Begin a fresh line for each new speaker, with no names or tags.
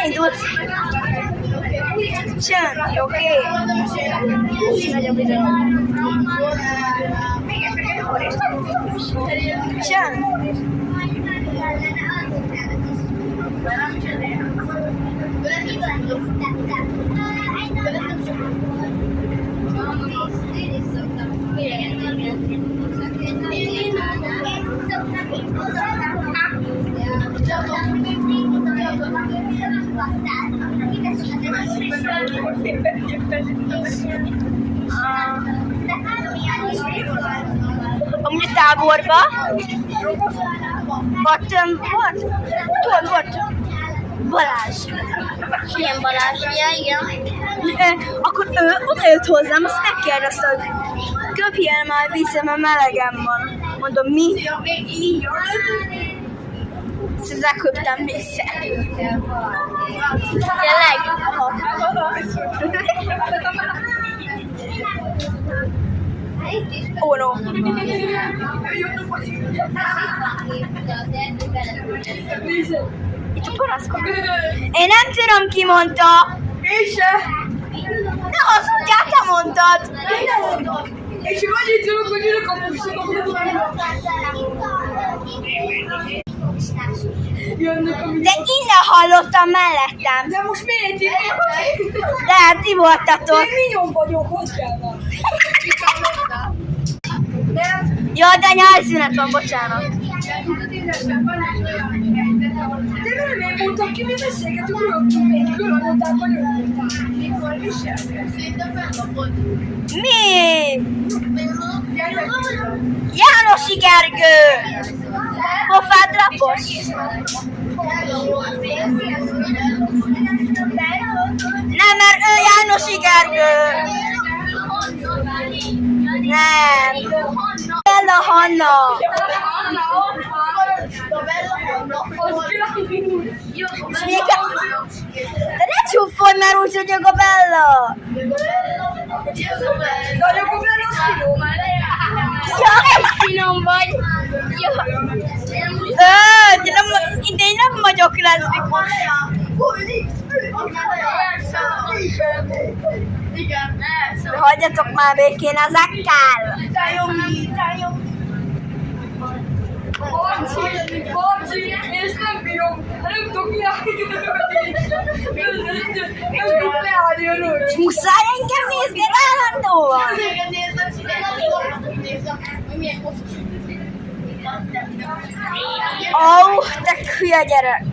elindult. Csönd, oké. Csönd. Amúgy a táborba volt Balázs.
Milyen Balázs? Ja, igen.
Akkor ő odajött hozzám, azt megkérdezte, hogy köpjél már vissza, mert melegem van. Mondom, mi? Szóval köptem vissza.
Tényleg?
Oh no. Itt a paraszkok. Én nem tudom, ki mondta.
Én se.
De azt mondják, te mondtad.
Én nem mondom. És én annyit tudok, hogy ülök a buszon.
De innen hallottam mellettem.
De most miért így?
Lehet, ti voltatok.
Én minyon vagyok, hogy kell van.
Jó, de nyelvszünet van, bocsánat.
De nem én mondtam ki, mi beszélgetünk, rögtünk végig, ők mondták, hogy ők mondták.
Mi? Jánosi Gergő! Pofád lapos? Nem, mert ő Jánosi Gergő! Nem! Bella Hanna! De ne csúfolj, mert úgy vagyok a Bella!
De akkor Bella finom.
Jaj!
Finom vagy. Jó.
De én nem vagyok leszbikus. De hagyjatok már békén ezekkel!
Bocsi, és nem bírom, nem tudok leállni a rögt.
Muszáj engem nézni állandóan! Ó, te hülye gyerek!